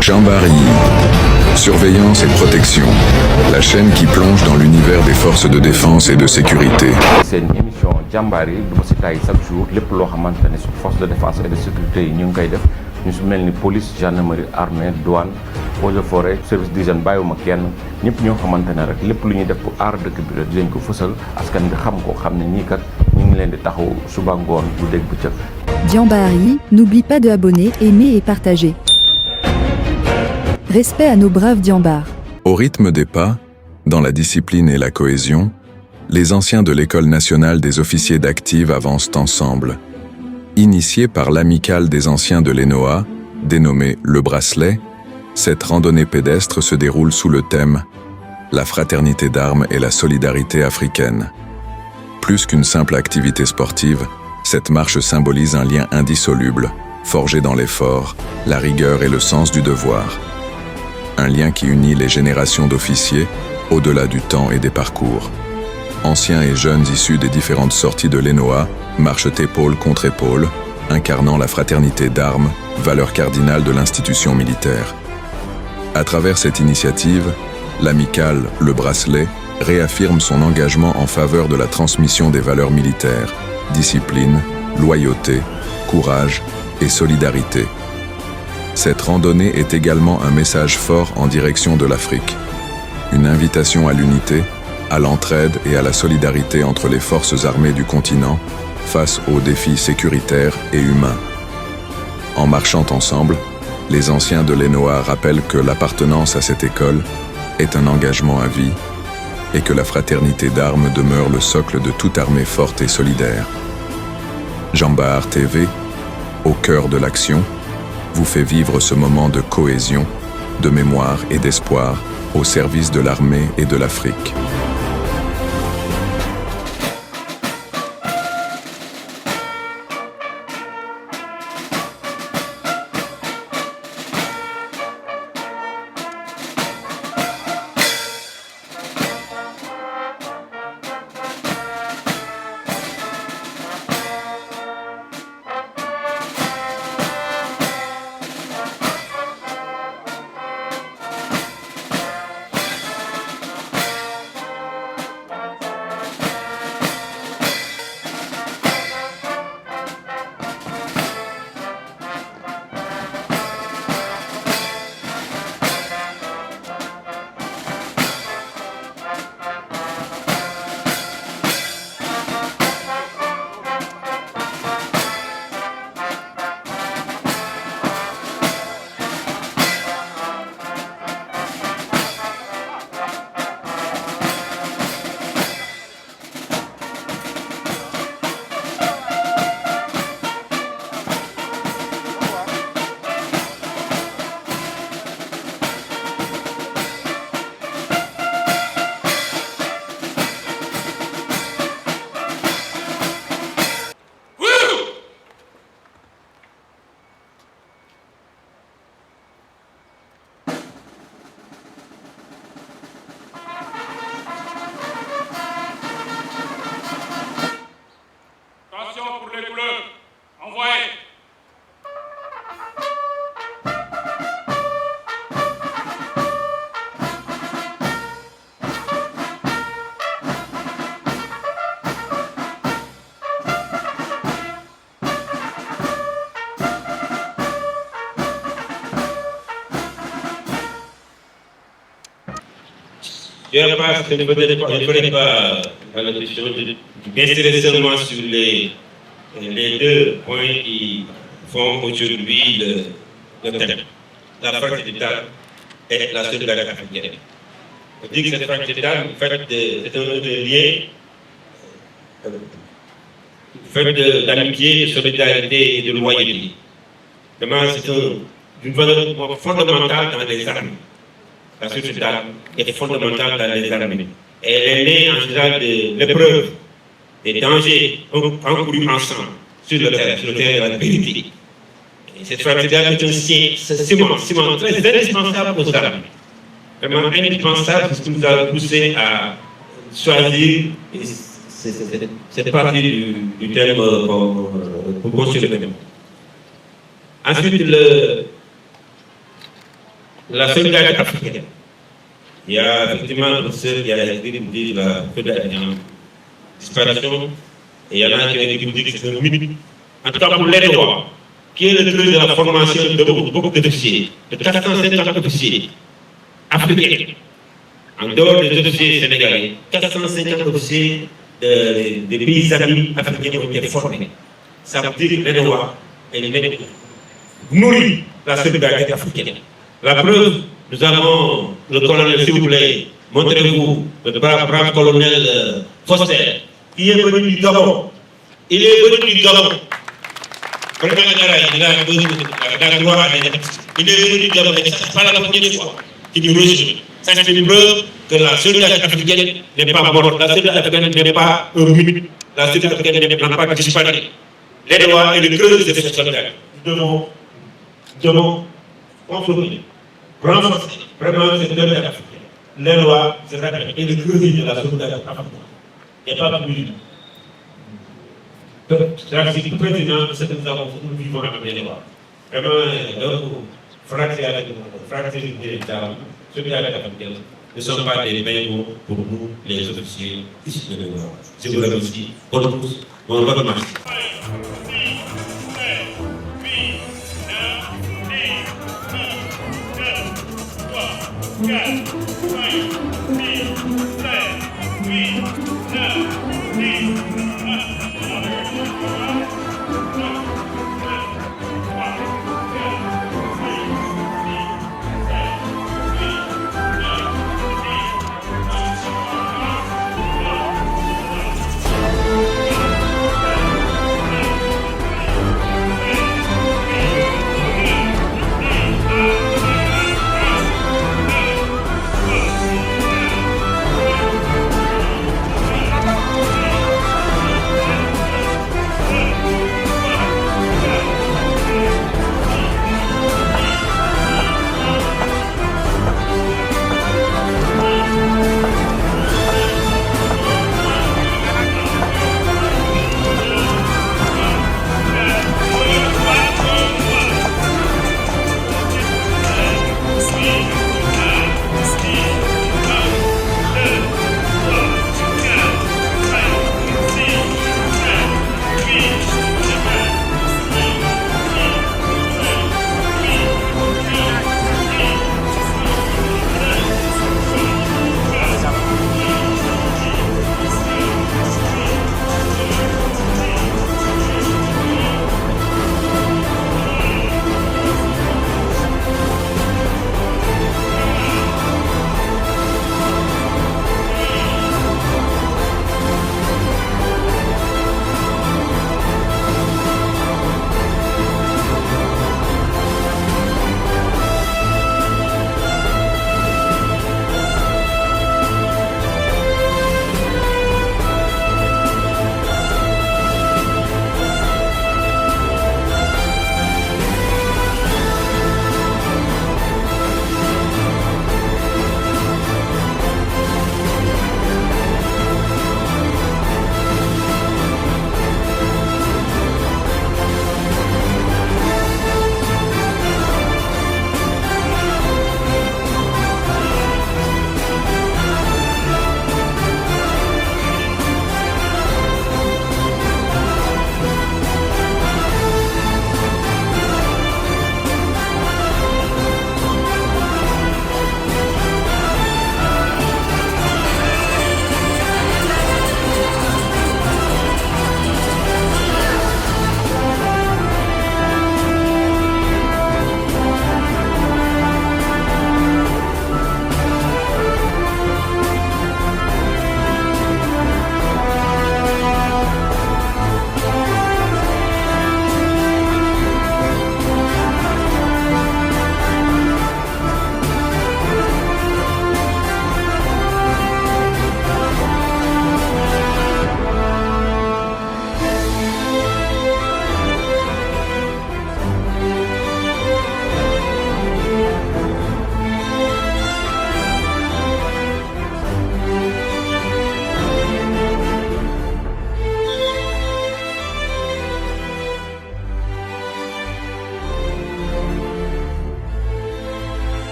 Jambari, surveillance et protection, la chaîne qui plonge dans l'univers des forces de défense et de sécurité. C'est une émission Jambari du ma si tay chaque jour lépp loo xamante ne su force de défense et de sécurité yi ñu ngi koy def ñu su mel ni police gendarmerie armée douane eaux et forêt service d'hygiène bàyyiwuma kenn ñëpp ñoo xamante ne rek lépp lu ñuy def pour aar dëkk bi rek dinañ ko fësal askan bi xam ko xam ne ñii kat ñu ngi leen di taxaw suba ngoon bu dégg bëccëg. Jambari, n'oublie pas de abonner, aimer et partager. Respect à nos braves Diambars. Au rythme des pas, dans la discipline et la cohésion, les anciens de l'École nationale des officiers d'active avancent ensemble. Initiée par l'amicale des anciens de l'ENOA, dénommée Le Bracelet, cette randonnée pédestre se déroule sous le thème « La fraternité d'armes et la solidarité africaine ». Plus qu'une simple activité sportive, cette marche symbolise un lien indissoluble, forgé dans l'effort, la rigueur et le sens du devoir. Un lien qui unit les générations d'officiers au-delà du temps et des parcours. Anciens et jeunes issus des différentes sorties de l'ENOA marchent épaule contre épaule, incarnant la fraternité d'armes, valeur cardinale de l'institution militaire. À travers cette initiative, l'amicale Le Bracelet réaffirme son engagement en faveur de la transmission des valeurs militaires, discipline, loyauté, courage et solidarité. Cette randonnée est également un message fort en direction de l'Afrique. Une invitation à l'unité, à l'entraide et à la solidarité entre les forces armées du continent face aux défis sécuritaires et humains. En marchant ensemble, les anciens de l'ENOA rappellent que l'appartenance à cette école est un engagement à vie et que la fraternité d'armes demeure le socle de toute armée forte et solidaire. Jambar TV, au cœur de l'action, vous fait vivre ce moment de cohésion, de mémoire et d'espoir au service de l'armée et de l'Afrique. Pour les couleurs, envoyez. Je ne ferai pas à la question d'insister seulement sur les deux points qui font aujourd'hui le thème. La fraternité d'armes et la solidarité africaine. On dit que cette fraternité d'armes, en fait, c'est un lien fait d'amitié, de solidarité et de loyauté. Vraiment, c'est une valeur fondamentale dans les armes. La société d'armes est fondamentale dans les armées. Elle est née en général de l'épreuve, des dangers encourus ensemble sur le terrain de la vérité. Et cette fraternité est un ciment très indispensable aux armées. Vraiment indispensable, c'est ce qui nous a poussé à choisir cette partie du thème pour construire le thème. Ensuite, la solidarité africaine. Il y a effectivement un professeur qui a écrit pour dire la solidarité en disparition, et il y en a qui ont écrit pour dire que c'est un mythe. En tout cas, pour l'EDOA, qui est le truc de la formation de beaucoup d'officiers, de 450 officiers africains, en dehors des officiers sénégalais, 450 officiers des pays amis africains ont été formés. Ça veut dire que l'EDOA nourrit la solidarité africaine. La preuve, nous avons le colonel, s'il vous plaît, montrez-vous, le brave colonel Foster, qui est venu du Gabon. Il est venu du Gabon. Il a droit à il est venu du Gabon, et ce n'est pas la première fois qu'il nous rejoint. Ça, c'est une preuve que la solidarité africaine n'est pas morte. La solidarité africaine n'est pas un mythe. La solidarité africaine n'a pas disparu. Les droits et le creux de cette solidarité. Nous devons consommer, renforcer vraiment cette solidarité africaine. Les lois, c'est-à-dire et le creux de la solidarité africaine. Il n'y a pas plus. C'est président de ce que nous vivons avec les lois. Vraiment, donc, fraternité d'âme, solidarité africaine ne sont pas des mêmes mots pour nous, les officiers ici de l'Europe. Je vous remercie. Bonne tous. Bonne marche.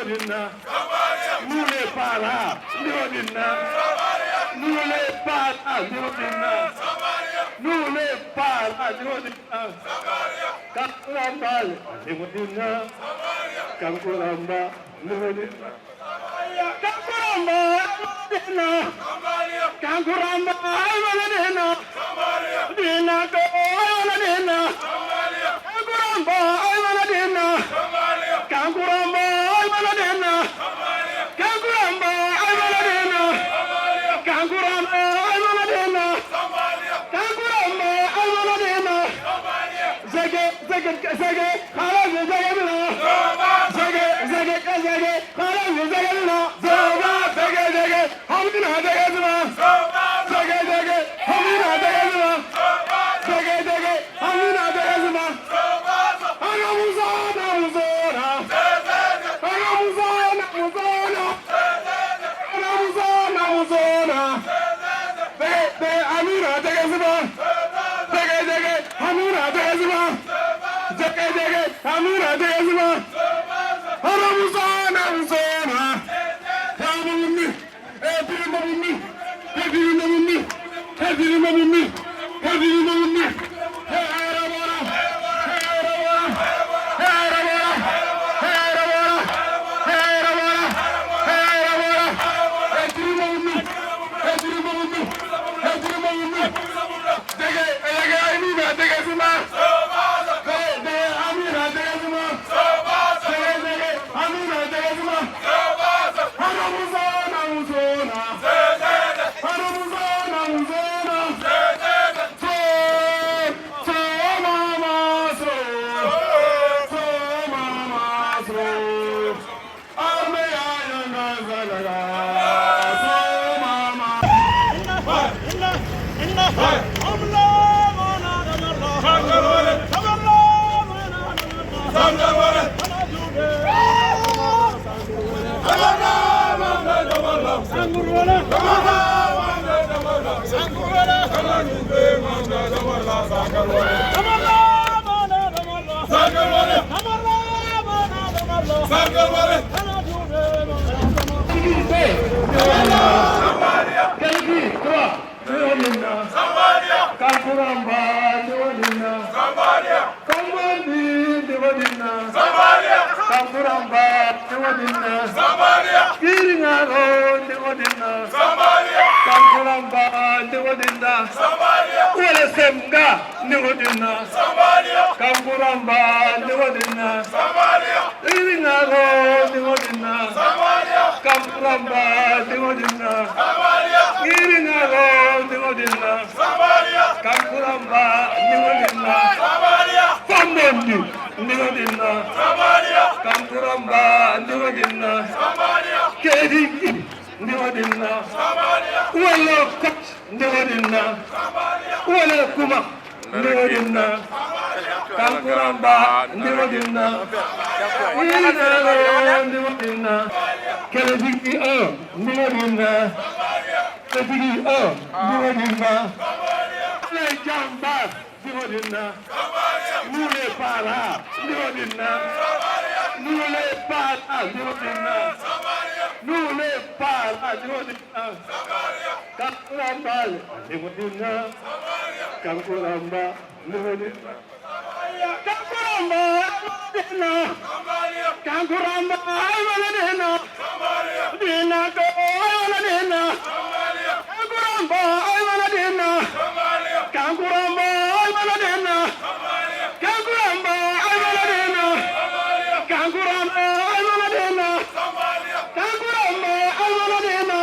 Ndéodina. Nous les parents, Ndéodina. Nous les parents, Ndéodina. Nous les parents, Ndéodina. Kankuramba, Ndéodina. Kankuramba, Ndéodina. Kankuramba, Ndéodina. Kankuramba, Ndéodina. Dina ko, Ndéodina. Kankuramba, Ndéodina. Kankuramba, Ndéodina. Kankuramba, Ndéodina. Kankuramba, Ndéodina. Kankuramba, Ndéodina. Zege, Khalaji, Zege Bila. Zege, Khalaji, Zege Bila. Zege, Hamina, Zege Bila. Zege, Hamina, Zege Bila. Zege, Hamina, Zege Bila. Anamuzona. Amina, Zege Bila. Zege, Hamina, Zege Bila. Zege, Hamina, Zege Bila. Anamuzona. Kankuramba, Ndéodina. Ndéodina. Kankuramba, Ndéodina. Kiringaro, Ndéodina. Kankuramba, Ndéodina. Wele Semga, Ndéodina. Kankuramba, Ndéodina. Kiringaro, Ndéodina. Kankuramba, Ndéodina. Kiringaro, Ndéodina. Kankuramba, Ndéodina. Fambondi, Ndéodina. Kankuramba, Ndéodina. Kediki, Ndéodina. Wala Kot, Ndéodina. Wala Kuma, Ndéodina. Kankuramba, Ndéodina. Ndéodina. Kediki Ndéodina. Kediki Ndéodina. Les jambas, Ndéodina. Nous les parents, Ndéodina. Nous les parents, Ndéodina. Nous les parents, Ndéodina. Kankuramba, Ndéodina. Kankuramba, Ndéodina. Kankuramba, Ndéodina. Kankuramba, Ndéodina. Dina ko, Ndéodina. Kankuramba, Ndéodina. Kankuramba, Ndéodina. Kankuramba, Ndéodina. Kankuramba, Ndéodina. Kankuramba, Ndéodina.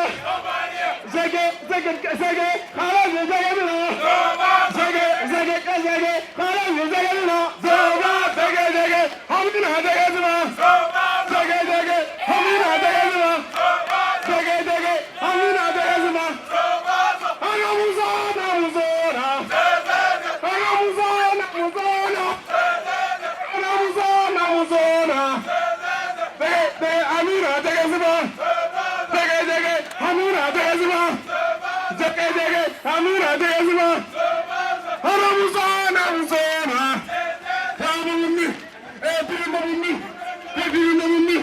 Zege, Khalaji, Zege Bila. Zege, Khalaji, Zege Bila. Zege, Hamina, Zege Bila. Zege, Hamina, Zege Bila. Zege, Hamina, Zege Bila. Anamuzona. Amina, Zege Bila. Zege, Hamina, Zege Bila. Zege, Hamina, Zege Bila. Anamuzona. Tamuni, Pirimuni,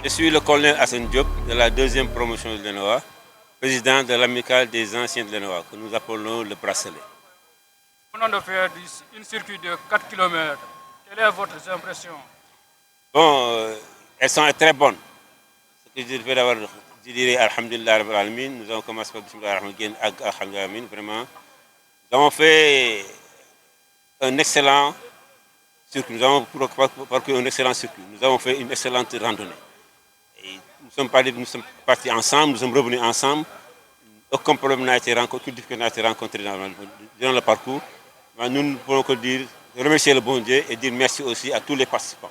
Je suis le colonel Hassan Diop de la deuxième promotion de l'ENOA, président de l'amicale des anciens de l'ENOA, que nous appelons le bracelet. Nous venons de faire un circuit de 4 km. Quelle est votre impression? Bon, elles sont très bonnes. Ce que je devais d'avoir, je dirais Alhamdulillah Rabbil Alamin. Nous avons commencé par Bismillah Alhamdulillah, vraiment. Nous avons fait un excellent circuit. Nous avons parcouru un excellent circuit. Nous avons fait une excellente randonnée. Et nous sommes partis ensemble, nous sommes revenus ensemble. Aucun problème n'a été rencontré, aucune difficulté n'a été rencontrée durant le parcours. Mais nous ne pouvons que dire, remercier le bon Dieu et dire merci aussi à tous les participants.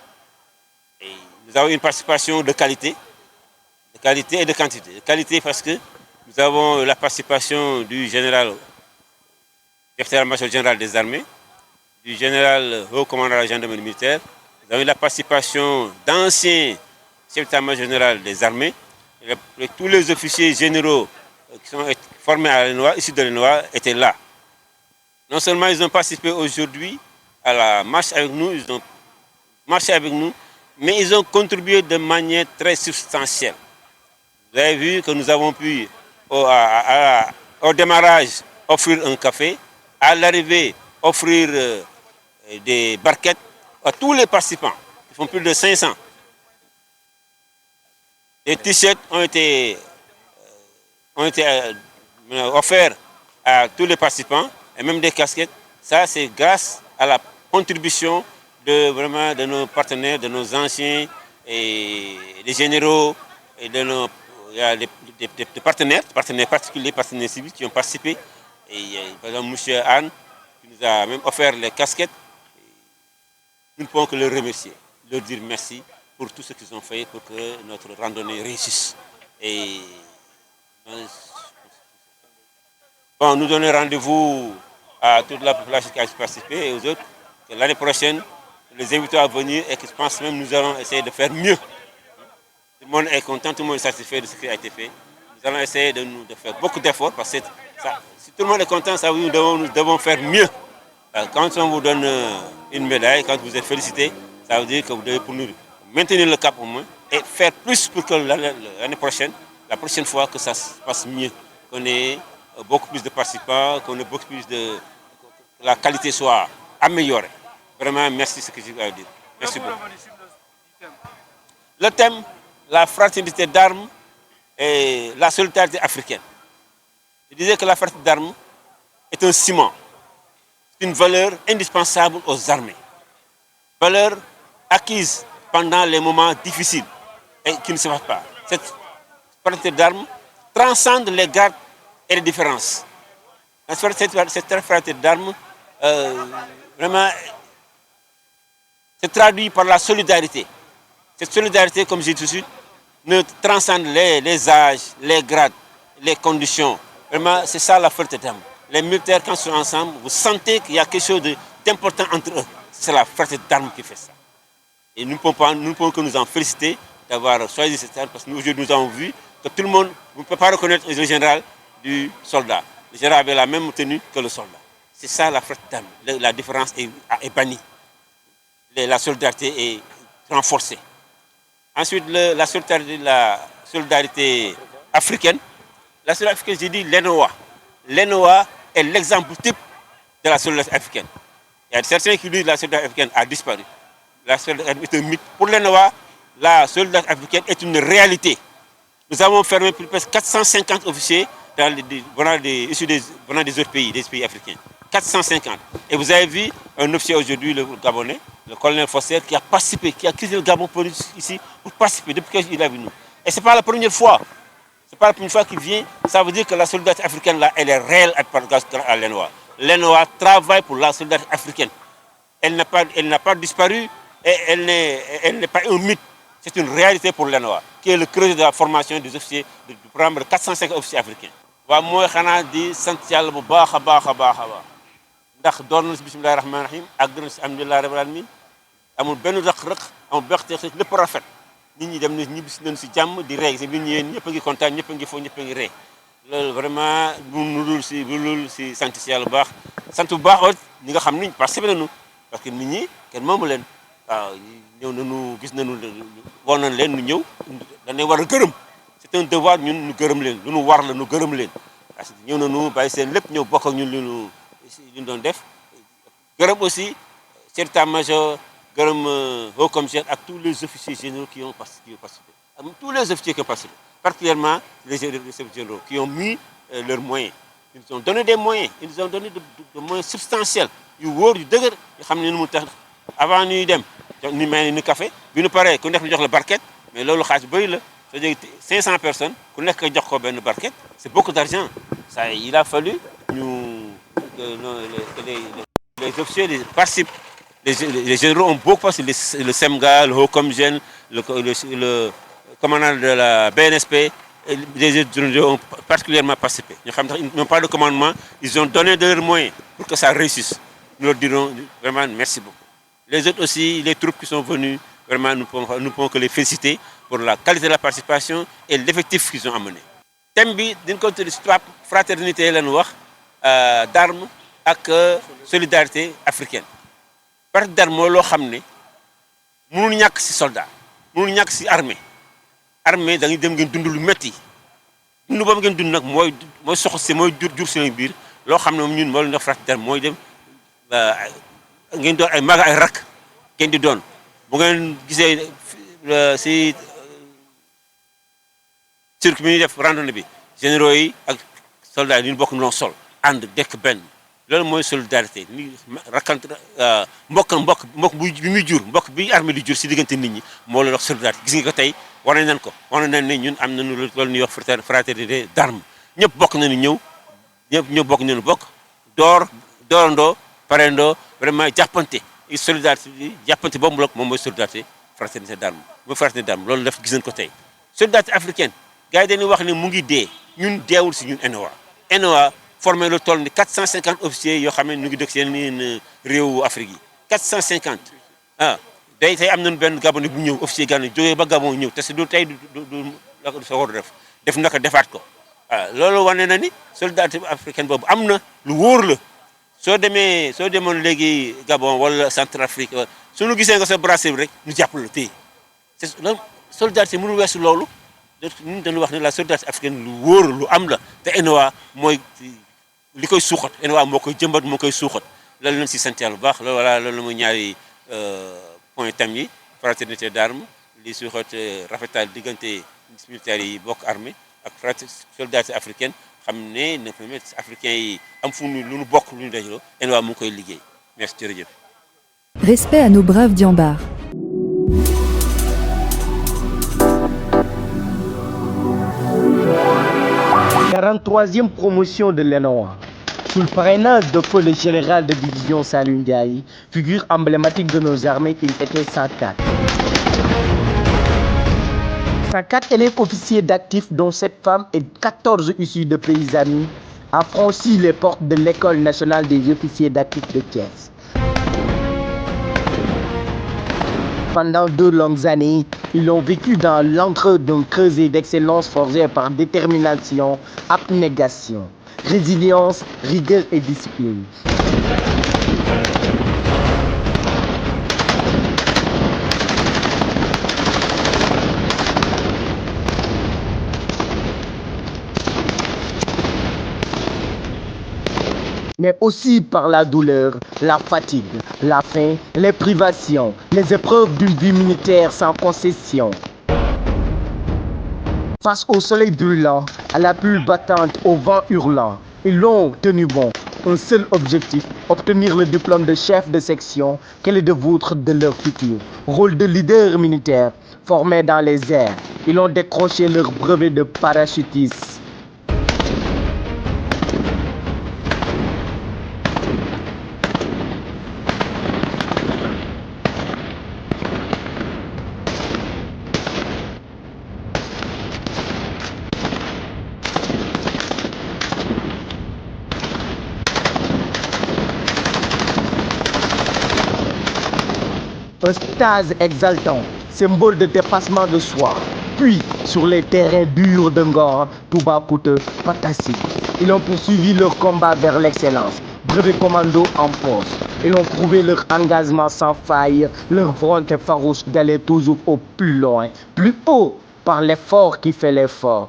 Et nous avons une participation de qualité et de quantité. De qualité parce que nous avons la participation du général, directeur-major général des armées, du général haut commandant de la gendarmerie militaire. Nous avons la participation d'anciens chefs d'état-major général des armées, et tous les officiers généraux qui sont formés à l'ENOA, issus de l'ENOA, étaient là. Non seulement ils ont participé aujourd'hui à la marche avec nous, ils ont marché avec nous, mais ils ont contribué de manière très substantielle. Vous avez vu que nous avons pu, au démarrage, offrir un café, à l'arrivée, offrir des barquettes à tous les participants. Ils font plus de 500. Des t-shirts ont été offerts à tous les participants et même des casquettes. Ça, c'est grâce à la contribution de nos partenaires, de nos anciens et des généraux et de nos des partenaires particuliers, partenaires civils qui ont participé. Et par exemple, M. Anne, qui nous a même offert les casquettes. Nous ne pouvons que leur remercier, leur dire merci pour tout ce qu'ils ont fait pour que notre randonnée réussisse. Et bon, nous donnons rendez-vous à toute la population qui a participé et aux autres que l'année prochaine, les invités à venir et que je pense même nous allons essayer de faire mieux. Tout le monde est content, tout le monde est satisfait de ce qui a été fait. Nous allons essayer de faire beaucoup d'efforts parce que si tout le monde est content, ça veut dire que nous devons faire mieux. Quand on vous donne une médaille, quand vous êtes félicité, ça veut dire que vous devez pour nous maintenir le cap au moins et faire plus pour que l'année prochaine, la prochaine fois, que ça se passe mieux, qu'on ait beaucoup plus de participants, qu'on ait beaucoup plus de... que la qualité soit améliorée. Vraiment, merci ce que je veux dire. Merci beaucoup. Le thème, la fraternité d'armes et la solidarité africaine. Je disais que la fraternité d'armes est un ciment. C'est une valeur indispensable aux armées. Valeur acquise pendant les moments difficiles et qui ne se passe pas. Cette fraternité d'armes transcende les grades et les différences. Cette fraternité d'armes vraiment se traduit par la solidarité. Cette solidarité, comme j'ai dit tout de suite, ne transcende les âges, les grades, les conditions. Vraiment, c'est ça la fraternité d'armes. Les militaires, quand ils sont ensemble, vous sentez qu'il y a quelque chose d'important entre eux. C'est la fraternité d'armes qui fait ça. Et nous ne pouvons que nous en féliciter d'avoir choisi cette arme parce que aujourd'hui nous avons vu que tout le monde ne peut pas reconnaître le général du soldat. Le général avait la même tenue que le soldat. C'est ça la fraternité d'armes. La différence est bannie. La solidarité est renforcée. Ensuite, la solidarité africaine. La solidarité africaine, j'ai dit l'ENOA. L'ENOA est l'exemple type de la solidarité africaine. Il y a certains qui disent que la solidarité africaine a disparu. La solidarité est un mythe. Pour l'ENOA, la solidarité africaine est une réalité. Nous avons fermé plus de 450 officiers venant des autres pays, des pays africains. 450. Et vous avez vu un officier aujourd'hui, le Gabonais, le colonel Fosser, qui a participé, qui a quitté le Gabon pour ici pour participer depuis qu'il est venu. Et ce n'est pas la première fois. Ce n'est pas la première fois qu'il vient. Ça veut dire que la solidarité africaine, là, elle est réelle à l'ENOA. L'ENOA travaille pour la solidarité africaine. Elle n'a pas disparu et elle n'est pas un mythe. C'est une réalité pour l'ENOA, qui est le creuset de la formation des officiers, du programme de 450 officiers africains. waaw mooy xanaa di sant yàlla bu baax a baax a baax a baax ndax door na si bismillahi rahmaani rahim àgg na si alhamdulillahi rabbil alamin amul benn rëq-rëq amul beexteex lépp rafet nit ñi dem na ñibbisi nañu si jàmm di rey si biir ñëween ñëpp a ngi kontaan ñëpp a ngi fo ñëpp a ngi rey loolu vraiment lu dul si sant si yàlla bu baax sant bu baax aussi ñi nga xam ni participé nañu parce que nit ñi kenn moomu leen waaw ñëw nañu gis nañu woon nañ leen ñu ñëw dañuy war a gërëm. C'est un devoir ñun ñu gërëm leen lu ñu war la ñu gërëm leen parce que ñëw nañu bàyyi seen lépp ñëw bokk ak ñun li ñu doon def gërëm aussi chef d'état-major gërëm haut commissaire ak tous les officiers généraux qui ont participé tous les officiers qui ont participé particulièrement les chefs généraux qui ont mis leurs moyens ils nous ont donné des moyens ils nous ont donné des moyens substantiels yu wóor yu dëgër yu xam ne nu mu tax avant ñuy dem ñu may ni café bi ñu paree ku nekk ñu jox la barquette mais loolu xaalis bëri la c'est-à-dire 500 personnes, c'est beaucoup d'argent. Il a fallu que les officiers participent. Les généraux ont beaucoup participé, le SEMGA, le Haut Commissaire, le commandant de la BNSP, les généraux ont particulièrement participé. Ils n'ont pas de commandement, ils ont donné de leurs moyens pour que ça réussisse. Nous leur dirons vraiment merci beaucoup. Les autres aussi, les troupes qui sont venues, vraiment, nous ne pouvons que les féliciter pour la qualité de la participation et l'effectif qu'ils ont amené. Thème bi dañ ko tudd fraternité lañu wax d'armes ak solidarité africaine. Fraternité d'armes mooy loo xam ne mënul ñàkk si soldat mënul ñàkk si armée. Armée da ngay dem ngeen dund lu métti dund boobu ngeen dund nag mooy soxla si mooy jur seen biir loo xam ne moom ñun moo leen wax fraternité d'armes mooy dem ngeen doon ay mag ay rakk ngeen di doon bu ngeen gisee si cirque bi ñuy def randonnée bi généraux yi ak soldats yi ñu bokk noo sol ànd dekk benn loolu mooy solidarité ni rakkant mbokk bi muy jur mbokk bi armée di jur si diggante nit ñi moo la wax solidarité gis nga ko tey wane nañ ko wane nañ ne ñun am nañu loolu ñuy wax fraternité d'armes ñëpp bokk nañu ñëw ñëpp bokk nañu bokk doorandoo parendoo vraiment jàppante solidarité bi jàppante boobu la moom mooy solidarité fraternité d'armes mooy fraternité d'armes loolu daf gis nañ ko tey solidarité africaine gars yi dañuy wax ne mu ngi dee ñun deewul si ñun ENOA formé lu toll ni 450 officiers yoo xam ne ñu ngi dëkk seen réewu Afrique yi 450 tey am nañu benn Gabon bu ñëw officier Gabon jógee ba Gabon ñëw te si du tey du sa war def naka defaat ko loolu wane na ni solidarité africaine boobu am na lu wóor la soo demoon léegi Gabon wala Centrafrique suñu gisee nga sa bracelet bi rek ñu jàppale la téye loolu solidarité mënul weesu loolu ñun dañu wax ne la solidarité africaine lu wóor lu am la te ENOA mooy li koy suuxat ENOA moo koy jëmbat moo koy suuxat loolu lañ si sant yàlla bu baax loolu voilà loolu mooy ñaari point tam yi fraternité d'armes li suuxat rafetal diggante militaires yi bokk armée ak solidarité africaine xam ne na permettre africains yi am fu lu nu bokk lu ñu dajaloo ENOA mu ngi koy liggéey merci jërëjëf. Respect à nos braves diambards. La 43e promotion de l'ENOA, sous le parrainage de feu le général de division Salou Ndiaye, figure emblématique de nos armées, il était 104. 104 élèves officiers d'actifs, dont 7 femmes et 14 issus de pays amis, a franchi les portes de l'École nationale des officiers d'actifs de Thiès. Pendant 2 longues années, ils ont vécu dans l'entre d'un creuset d'excellence forgé par détermination, abnégation, résilience, rigueur et discipline. Mais aussi par la douleur, la fatigue, la faim, les privations, les épreuves d'une vie militaire sans concession. Face au soleil brûlant, à la pluie battante, au vent hurlant, ils l'ont tenu bon. Un seul objectif, obtenir le diplôme de chef de section, quel est de vôtre de leur futur. Rôle de leader militaire, formé dans les airs, ils ont décroché leur brevet de parachutiste. Un stase exaltant, symbole de dépassement de soi. Puis, sur les terrains durs de Ngor, Toubacouta, Patassi, ils ont poursuivi leur combat vers l'excellence. Brevet commando en poste. Ils ont prouvé leur engagement sans faille, leur volonté farouche d'aller toujours au plus loin, plus haut, par l'effort qui fait l'effort.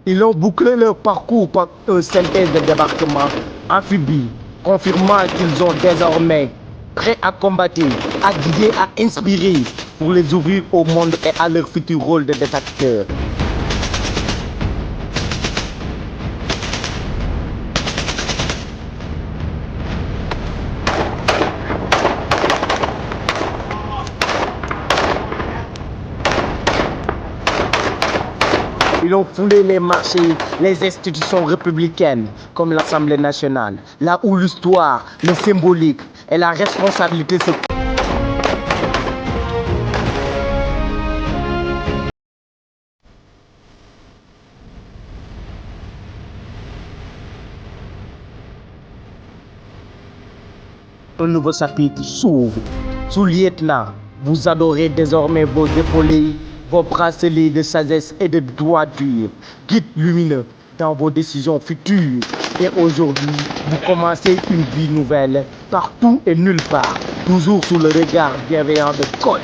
Ils ont bouclé leur parcours par une synthèse de débarquement amphibie, confirmant qu'ils ont désormais prêts à combattre, à guider, à inspirer pour les ouvrir au monde et à leur futur rôle de détecteur. Ils ont fondé les marchés, les institutions républicaines, comme l'Assemblée nationale, là où l'histoire, le symbolique et la responsabilité se... Un nouveau chapitre s'ouvre. Sous lieutenant, vous adorez désormais vos épaulés, vos bracelets de sagesse et de droiture, guide lumineux dans vos décisions futures. Et aujourd'hui, vous commencez une vie nouvelle, partout et nulle part, toujours sous le regard bienveillant de coach.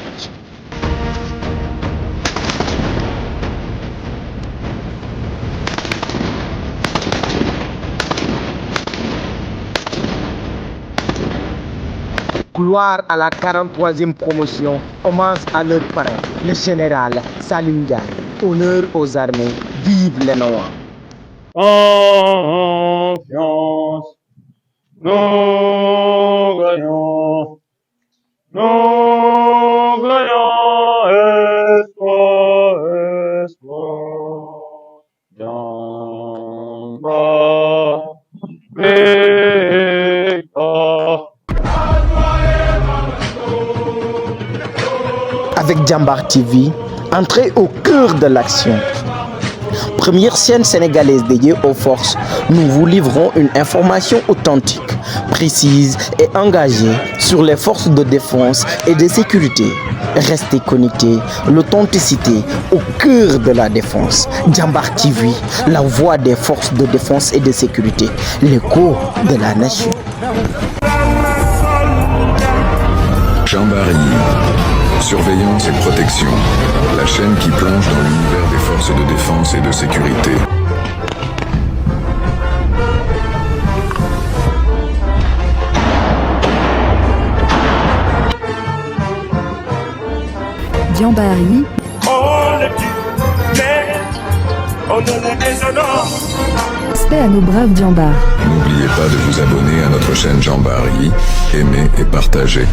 Gloire à la 43e promotion, hommage à leur parrain, le général Salim Diagne. Honneur aux armées, vive les Noirs. Confiance, nous gagnons, espoir, Jambar, victoire. Avec Jambar TV, entrez au cœur de l'action. Première chaîne sénégalaise dédiée aux forces, nous vous livrons une information authentique, précise et engagée sur les forces de défense et de sécurité. Restez connectés, l'authenticité au cœur de la défense. Jambar TV, la voix des forces de défense et de sécurité, l'écho de la nation. Jambari, surveillance et protection, la chaîne qui plonge dans l'univers des forces de défense et de sécurité. Jambari, respect à nos braves Jambar. N'oubliez pas de vous abonner à notre chaîne Jambari, aimer et partager.